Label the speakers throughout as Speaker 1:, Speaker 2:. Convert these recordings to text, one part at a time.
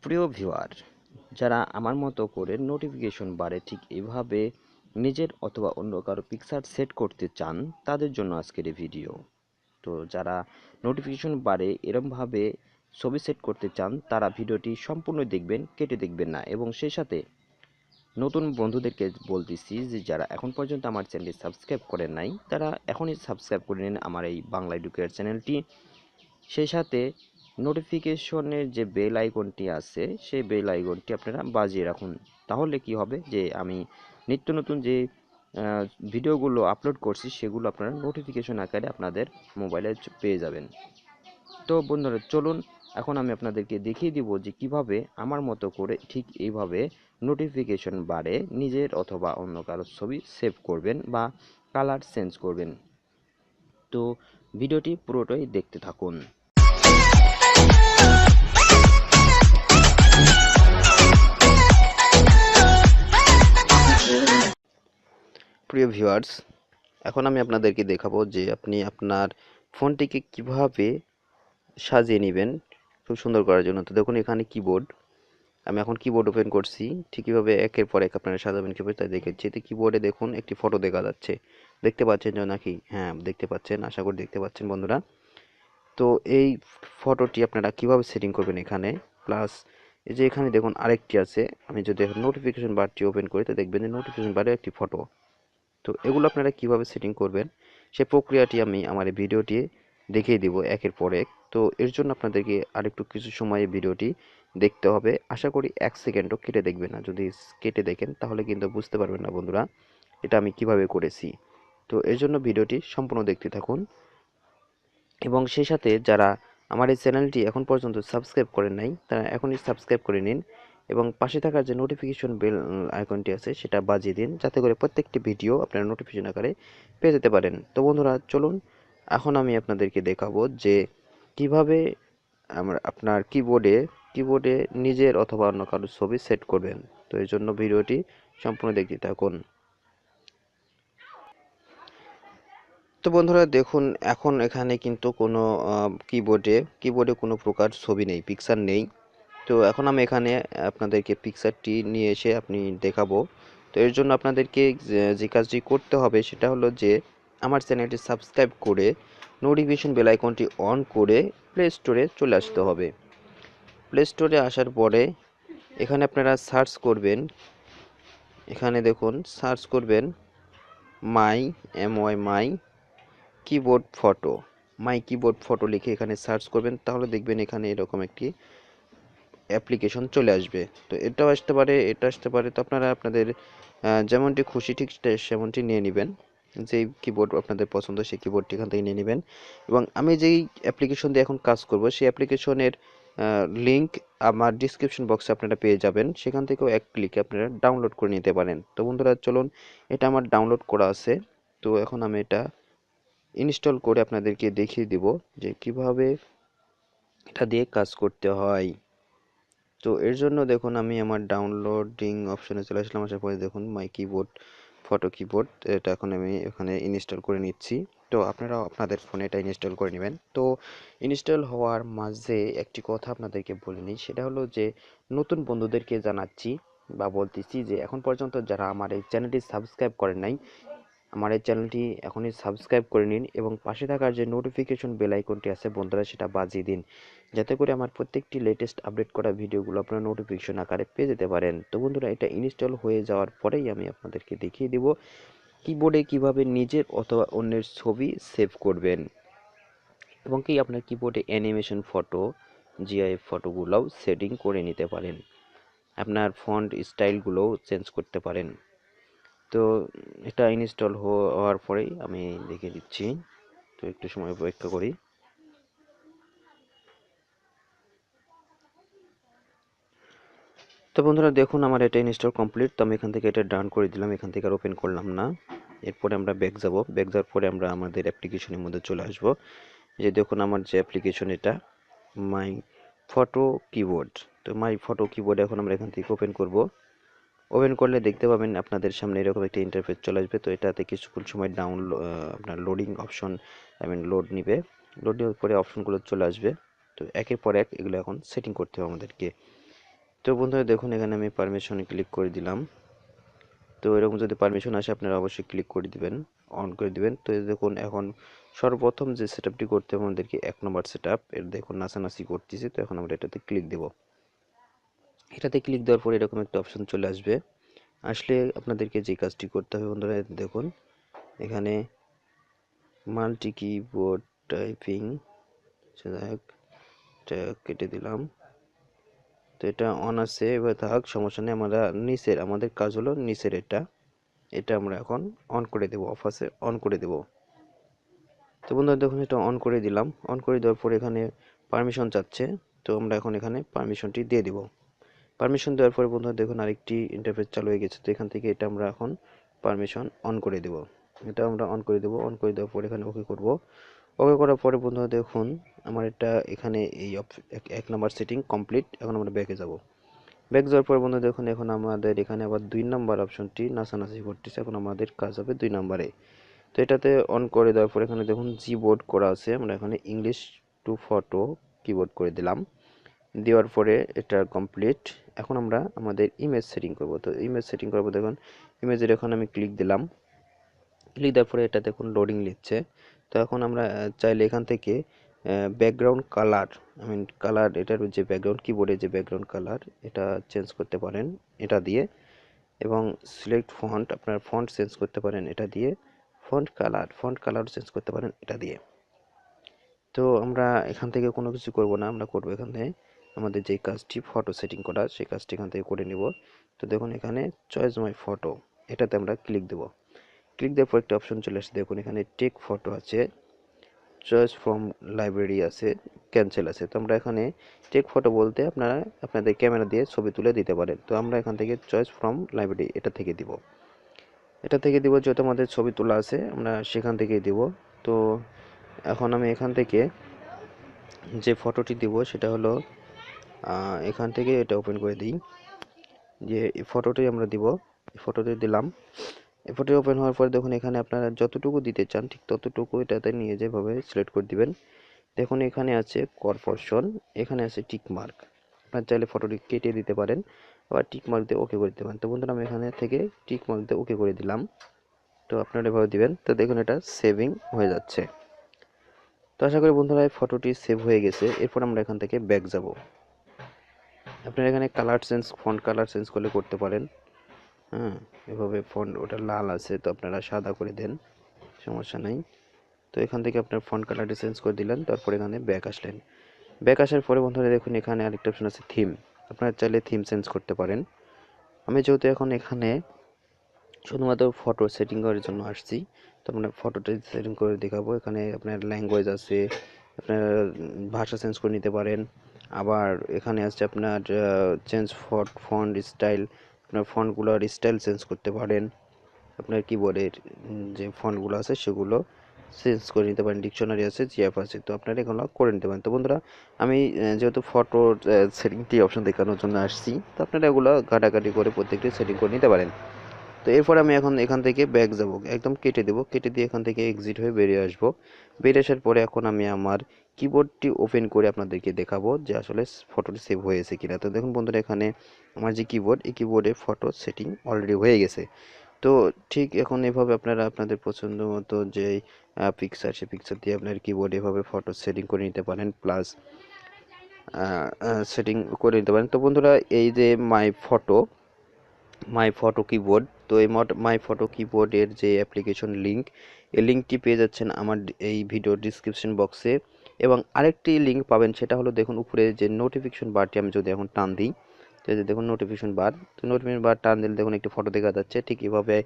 Speaker 1: প্রিয় ভিউয়ার, যারা আমার মতো করে নোটিফিকেশন বারে ঠিক এভাবে নিজের অথবা অন্য কারো পিকচার সেট করতে চান, তাদের জন্য আজকের এই ভিডিও। তো যারা নোটিফিকেশন বারে এরমভাবে ছবি সেট করতে চান, তারা ভিডিওটি সম্পূর্ণ দেখবেন, কেটে দেখবেন না। এবং সেই সাথে নতুন বন্ধুদেরকে বলতেছি যে যারা এখন পর্যন্ত আমার চ্যানেলটি সাবস্ক্রাইব করেন নাই, তারা এখনই সাবস্ক্রাইব করে নিন আমার এই বাংলা এডুকেয়ার চ্যানেলটি। সেই সাথে নোটিফিকেশনের যে বেল আইকনটি আছে, সেই বেল আইকনটি আপনারা বাজিয়ে রাখুন। তাহলে কি হবে যে আমি নিত্য নতুন যে ভিডিওগুলো আপলোড করছি, সেগুলো আপনারা নোটিফিকেশন আকারে আপনাদের মোবাইলে পেয়ে যাবেন। তো বন্ধুরা, চলুন এখন আমি আপনাদেরকে দেখিয়ে দিব যে কিভাবে আমার মতো করে ঠিক এইভাবে নোটিফিকেশন বারে নিজের অথবা অন্য কারোর ছবি সেভ করবেন বা কালার চেঞ্জ করবেন। তো ভিডিওটি পুরোটাই দেখতে থাকুন। প্রিয় ভিউয়ার্স, এখন আমি আপনাদেরকে দেখাবো যে আপনি আপনার ফোনটিকে কিভাবে সাজিয়ে নেবেন খুব সুন্দর করার জন্য। তো দেখুন, এখানে কিবোর্ড, আমি এখন কিবোর্ড ওপেন করছি। ঠিক কীভাবে একের পর এক আপনারা সাজাবেন কীভাবে তাই দেখেছি। এতে কিবোর্ডে দেখুন একটি ফটো দেখা যাচ্ছে, দেখতে পাচ্ছেন যে নাকি? হ্যাঁ, দেখতে পাচ্ছেন, আশা করি দেখতে পাচ্ছেন বন্ধুরা। তো এই ফটোটি আপনারা কিভাবে সেটিং করবেন এখানে, প্লাস এই যে এখানে দেখুন আরেকটি আছে। আমি যদি নোটিফিকেশন বারটি ওপেন করি তো দেখবেন যে নোটিফিকেশন বারে একটি ফটো। তো এগুলো আপনারা কিভাবে সেটিং করবেন সেই প্রক্রিয়াটি আমি আমার এই ভিডিওটি দেখিয়ে দিব একের পর এক। তো এর জন্য আপনাদেরকে আরেকটু কিছু সময় ভিডিওটি দেখতে হবে। আশা করি 1 সেকেন্ডও কেটে দেখবেন না। যদি কেটে দেখেন তাহলে কিন্তু বুঝতে পারবেন না বন্ধুরা এটা আমি কিভাবে করেছি। তো এর জন্য ভিডিওটি সম্পূর্ণ দেখতে থাকুন। এবং সেই সাথে যারা আমার এই চ্যানেলটি এখন পর্যন্ত সাবস্ক্রাইব করেন নাই, তারা এখনই সাবস্ক্রাইব করে নিন এবং পাশে থাকার যে নোটিফিকেশন বেল আইকনটি আছে সেটা বাজিয়ে দিন, যাতে করে প্রত্যেকটি ভিডিও আপনারা নোটিফিকেশন আকারে পেয়ে যেতে পারেন। তো বন্ধুরা, চলুন এখন আমি আপনাদেরকে দেখাবো যে কিভাবে আপনার কিবোর্ডে নিজের অথবা অন্য কারোর ছবি সেট করবেন। তো এর জন্য ভিডিওটি সম্পূর্ণ দেখতে থাকুন। তো বন্ধুরা দেখুন, এখন এখানে কিন্তু কোনো কিবোর্ডে কোনো প্রকার ছবি নেই, পিকচার নেই। তো এখন আমি এখানে আপনাদেরকে পিকচারটি নিয়ে এসে আপনি দেখাবো। তো এর জন্য আপনাদেরকে যে কাজটি করতে হবে সেটা হলো যে আমার চ্যানেলটি সাবস্ক্রাইব করে নোটিফিকেশন বেল আইকনটি অন করে প্লে স্টোরে চলে আসতে হবে। প্লে স্টোরে আসার পরে এখানে আপনারা সার্চ করবেন, এখানে দেখুন সার্চ করবেন মাই কিবোর্ড ফটো লিখে এখানে সার্চ করবেন। তাহলে দেখবেন এখানে এরকম একটি অ্যাপ্লিকেশন চলে আসবে। তো এটাও আসতে পারে, এটা আসতে পারে। তো আপনারা আপনাদের যেমনটি খুশি ঠিক সেমনটি নিয়ে নেবেন। যেই কিবোর্ড আপনাদের পছন্দ সেই কিবোর্ডটি এখান থেকে নিয়ে নেবেন। এবং আমি যেই অ্যাপ্লিকেশন দিয়ে এখন কাজ করব সেই অ্যাপ্লিকেশনের লিঙ্ক আমার ডিসক্রিপশন বক্সে আপনারা পেয়ে যাবেন। সেখান থেকেও এক ক্লিকে আপনারা ডাউনলোড করে নিতে পারেন। তো বন্ধুরা চলুন, এটা আমার ডাউনলোড করা আছে। তো এখন আমি এটা ইনস্টল করে আপনাদেরকে দেখিয়ে দিব যে কিভাবে এটা দিয়ে কাজ করতে হয়। তো এর জন্য দেখুন আমি আমার ডাউনলোডিং অপশনে চলে আসলাম। আসার পরে দেখুন মাই কিবোর্ড ফটো কিবোর্ড, এটা এখন আমি এখানে ইনস্টল করে নিচ্ছি। তো আপনারাও আপনাদের ফোনে এটা ইনস্টল করে নেবেন। তো ইনস্টল হওয়ার মাঝে একটি কথা আপনাদেরকে বলে নিই, সেটা হলো যে নতুন বন্ধুদেরকে জানাচ্ছি বা বলতেছি যে এখন পর্যন্ত যারা আমার এই চ্যানেলটি সাবস্ক্রাইব করেন নাই, আমার এই চ্যানেলটি এখনই সাবস্ক্রাইব করে নিন এবং পাশে থাকার যে নোটিফিকেশন বেল আইকনটি আছে বন্ধুরা, সেটা বাজিয়ে দিন, যাতে করে আমার প্রত্যেকটি লেটেস্ট আপডেট করা ভিডিওগুলো আপনারা নোটিফিকেশন আকারে পেয়ে যেতে পারেন। তো বন্ধুরা, এটা ইনস্টল হয়ে যাওয়ার পরেই আমি আপনাদেরকে দেখিয়ে দিব কিবোর্ডে কিভাবে নিজের অথবা অন্যের ছবি সেভ করবেন এবং কি আপনার কিবোর্ডে অ্যানিমেশন ফটো, জিআইএফ ফটোগুলোও সেটিং করে নিতে পারেন। আপনার ফন্ট স্টাইলগুলোও চেঞ্জ করতে পারেন। তো এটা ইনস্টল হওয়ার পরেই আমি দেখিয়ে দিচ্ছি। তো একটু সময় অপেক্ষা করি। তো বন্ধুরা দেখুন, আমার এটা ইনস্টল কমপ্লিট। তো আমি এখান থেকে এটা ডান করে দিলাম, এখান থেকে আর ওপেন করলাম না। এরপরে আমরা ব্যাক যাব, ব্যাক যাওয়ার পরে আমরা আমাদের অ্যাপ্লিকেশনের মধ্যে চলে আসব। যে দেখুন আমার যে অ্যাপ্লিকেশন, এটা মাই ফটো কিবোর্ড। তো মাই ফটো কিবোর্ড এখন আমরা এখান থেকে ওপেন করব। ওপেন করলে দেখতে পাবেন আপনাদের সামনে এরকম একটা ইন্টারফেস চলে আসবে। তো এটাতে কিছুক্ষণ সময় আপনার লোডিং অপশন লোড নিবে। লোড নেওয়ার পরে অপশনগুলো চলে আসবে। তো একের পর এক এগুলো এখন সেটিং করতে হবে আমাদেরকে। তো বন্ধুরা দেখুন এখানে আমি পারমিশনে ক্লিক করে দিলাম। তো এরকম যদি পারমিশন আসে আপনারা অবশ্যই ক্লিক করে দিবেন, অন করে দিবেন। তো এই দেখুন এখন সর্বপ্রথম যে সেটআপটি করতে হবে আমাদেরকে 1 নম্বর সেটআপ, এর দেখুন নাচানাচি করতেছি। তো এখন আমরা এটাতে ক্লিক দেব। এটাতে ক্লিক দেওয়ার পর এরকম একটা অপশন চলে আসবে। আসলে আপনাদেরকে যে কাজটি করতে হবে বন্ধুরা, দেখুন এখানে মাল্টি কিবোর্ড টাইপিং, যাই হোক এটা কেটে দিলাম। তো এটা অন আছে, এবার থাক, সমস্যা নেই। আমরা নিচের, আমাদের কাজ হলো নিচের এটা, এটা আমরা এখন অন করে দেব, অফ আছে অন করে দেব। তো বন্ধুরা দেখুন এটা অন করে দিলাম। অন করে দেওয়ার পর এখানে পারমিশন চাচ্ছে, তো আমরা এখন এখানে পারমিশনটি দিয়ে দিব। পারমিশন দেওয়ার পরে বন্ধুরা দেখুন আরেকটি ইন্টারফেস চালু হয়ে গেছে। তো এখান থেকে এটা আমরা এখন পারমিশন অন করে দেব। এটা আমরা অন করে দেব। অন করে দেওয়ার পর এখানে ওকে করব। ওকে করার পরে বন্ধুরা দেখুন আমার এটা এখানে এই 1 নাম্বার সেটিং কমপ্লিট। এখন আমরা ব্যাকে যাব। ব্যাক যাওয়ার পর বন্ধুরা দেখুন এখন আমাদের এখানে আবার 2 নাম্বার অপশনটি নাচানাচি করতেছে। এখন আমাদের কাজ হবে 2 নাম্বারে। তো এটাতে অন করে দেওয়ার পর এখানে দেখুন জিবোর্ড করা আছে, আমরা এখানে ইংলিশ টু ফটো কিবোর্ড করে দিলাম। দেওয়ার পরে এটা কমপ্লিট। এখন আমরা আমাদের ইমেজ সেটিং করব। তো ইমেজ সেটিং করব, দেখুন ইমেজের এখন আমি ক্লিক দিলাম। ক্লিক দেওয়ার পরে এটা দেখুন লোডিং নিচ্ছে। তো এখন আমরা চাইলে এখান থেকে background colour, I mean colour, এটার যে ব্যাকগ্রাউন্ড কিবোর্ডে যে ব্যাকগ্রাউন্ড কালার এটা চেঞ্জ করতে পারেন এটা দিয়ে, এবং সিলেক্ট ফন্ট, আপনার ফন্ট চেঞ্জ করতে পারেন এটা দিয়ে, ফন্ট কালার চেঞ্জ করতে পারেন এটা দিয়ে। তো আমরা এখান থেকে কোনো কিছু করব না, আমরা করব এখান থেকে আমাদের যে কাজটি ফটো সেটিং করা সেই কাজটি এখান থেকে করে নিব। তো দেখুন এখানে চয়েস মাই ফটো, এটাতে আমরা ক্লিক দেব। ক্লিক দেওয়ার পর একটা অপশন চলে আসছে, দেখুন এখানে টেক ফটো আছে, চয়েস ফ্রম লাইব্রেরি আছে, ক্যান্সেল আছে। তো আমরা এখানে টেক ফটো বলতে আপনারা আপনাদের ক্যামেরা দিয়ে ছবি তুলে দিতে পারেন। তো আমরা এখান থেকে চয়েস ফ্রম লাইব্রেরি এটা থেকে দিব। এটা থেকে দিব যেহেতু আমাদের ছবি তোলা আছে আমরা সেখান থেকেই দিব। তো এখন আমি এখান থেকে যে ফটোটি দিব সেটা হলো এখান থেকে এটা ওপেন করে দিই, যে এই ফটোটি আমরা দিব, এই ফটোটি দিলাম। এই ফটো ওপেন হওয়ার পর দেখুন এখানে আপনারা যতটুকু দিতে চান ঠিক ততটুকু এটাতে নিয়ে যেভাবে সিলেক্ট করে দিবেন। দেখুন এখানে আছে কর্পোরেশন, এখানে আছে টিক মার্ক। আপনার চাইলে ফটোটি কেটে দিতে পারেন, আবার টিক মার্ক দিয়ে ওকে করে দিতে পারেন। তো বন্ধুরা আমি এখানে থেকে টিক মার্ক দিয়ে ওকে করে দিলাম। তো আপনারা এভাবে দিবেন। তো দেখুন এটা সেভিং হয়ে যাচ্ছে। তো আশা করি বন্ধুরা এই ফটোটি সেভ হয়ে গেছে। এরপর আমরা এখান থেকে ব্যাক যাব। আপনারা এখানে colour change, font colour change করলে করতে পারেন। হ্যাঁ, এভাবে ফন্ট ওটা লাল আছে তো আপনারা সাদা করে দেন, সমস্যা নাই। তো এখান থেকে আপনার ফন্ট কালারটি চেঞ্জ করে দিলেন, তারপর এখানে ব্যাক আসলেন। ব্যাক আসার পরে বন্ধুরা দেখুন এখানে আরেকটা অপশন আছে থিম, আপনারা চাইলে থিম চেঞ্জ করতে পারেন। আমি যেহেতু এখন এখানে শুধুমাত্র ফটো সেটিং করার জন্য আসছি, তো আমরা ফটোটা সেটিং করে দেখাবো। এখানে আপনার ল্যাঙ্গুয়েজ আছে, আপনার ভাষা চেঞ্জ করে নিতে পারেন। আবার এখানে আছে আপনার চেঞ্জ ফন্ট স্টাইল, আপনার ফন্টগুলোর স্টাইল চেঞ্জ করতে পারেন। আপনার কিবোর্ডের যে ফন্টগুলো আছে সেগুলো চেঞ্জ করে নিতে পারেন। ডিকশনারি আছে, জিএফ আছে, তো আপনারা এগুলো করে নিতে পারেন। তো বন্ধুরা আমি যেহেতু ফটোর সেটিংটি অপশন দেখানোর জন্য আসছি, তো আপনারা এগুলো ঘাটাঘাটি করে প্রত্যেকটি সেটিং করে নিতে পারেন। তো এরপর আমি এখন এখান থেকে ব্যাক যাব, একদম কেটে দেবো, কেটে দিয়ে এখান থেকে এক্সিট হয়ে বেরিয়ে আসবো। বেরিয়ে আসার পরে এখন আমি আমার কিবোর্ডটি ওপেন করে আপনাদেরকে দেখাবো যে আসলে ফটোটি সেভ হয়েছে কিনা। তো দেখুন বন্ধুরা এখানে আমার যে কিবোর্ড, এই কিবোর্ডে ফটো সেটিং অলরেডি হয়ে গেছে। তো ঠিক এখন এভাবে আপনারা আপনাদের পছন্দ মতো যে পিকচার, সেই পিকচার দিয়ে আপনার কিবোর্ডে এভাবে ফটো সেটিং করে নিতে পারেন, প্লাস সেটিং করে নিতে পারেন। তো বন্ধুরা এই যে মাই ফটো কিবোর্ড, তো এই মাই ফটো কিবোর্ডের যে অ্যাপ্লিকেশন লিঙ্ক, এই লিঙ্কটি পেয়ে যাচ্ছেন আমার এই ভিডিও ডিসক্রিপশন বক্সে। এবং আরেকটি লিঙ্ক পাবেন, সেটা হলো দেখুন উপরে যে নোটিফিকেশন বারটি আমি যদি এখন টান দিই, তো এই যে দেখুন নোটিফিকেশন বার, তো নোটিফিকেশন বার টান দিলে দেখুন একটি ফটো দেখা যাচ্ছে। ঠিক এভাবে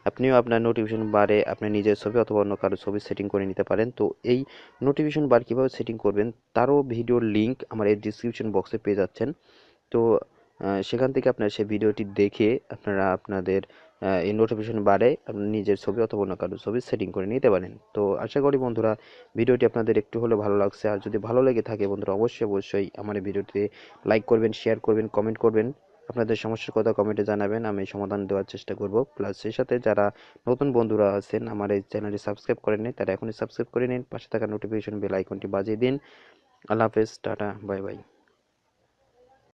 Speaker 1: আপনিও আপনার নোটিফিকেশন বারে আপনার নিজের ছবি অথবা অন্য কারো ছবি সেটিং করে নিতে পারেন। তো এই নোটিফিকেশন বার কীভাবে সেটিং করবেন তারও ভিডিওর লিঙ্ক আমার এই ডিসক্রিপশন বক্সে পেয়ে যাচ্ছেন। তো সেখান থেকে আপনারা সেই ভিডিওটি দেখে আপনারা আপনাদের এই নোটিফিকেশন বারে আপনার নিজের ছবি অথবা অন্য কারো ছবি সেটিং করে নিতে পারেন। তো আশা করি বন্ধুরা ভিডিওটি আপনাদের একটু হলেও ভালো লাগছে। আর যদি ভালো লেগে থাকে বন্ধুরা অবশ্যই আমার এই ভিডিওটি লাইক করবেন, শেয়ার করবেন, কমেন্ট করবেন। আপনাদের সমস্যার কথা কমেন্টে জানাবেন, আমি সমাধান দেওয়ার চেষ্টা করব। প্লাস সেই সাথে যারা নতুন বন্ধুরা আছেন আমার এই চ্যানেলটি সাবস্ক্রাইব করেন নি, তারা এখনই সাবস্ক্রাইব করে নিন, পাশে থাকা নোটিফিকেশন বেল আইকনটি বাজিয়ে দিন। আল্লাহ হাফেজ, টাটা, বাই বাই।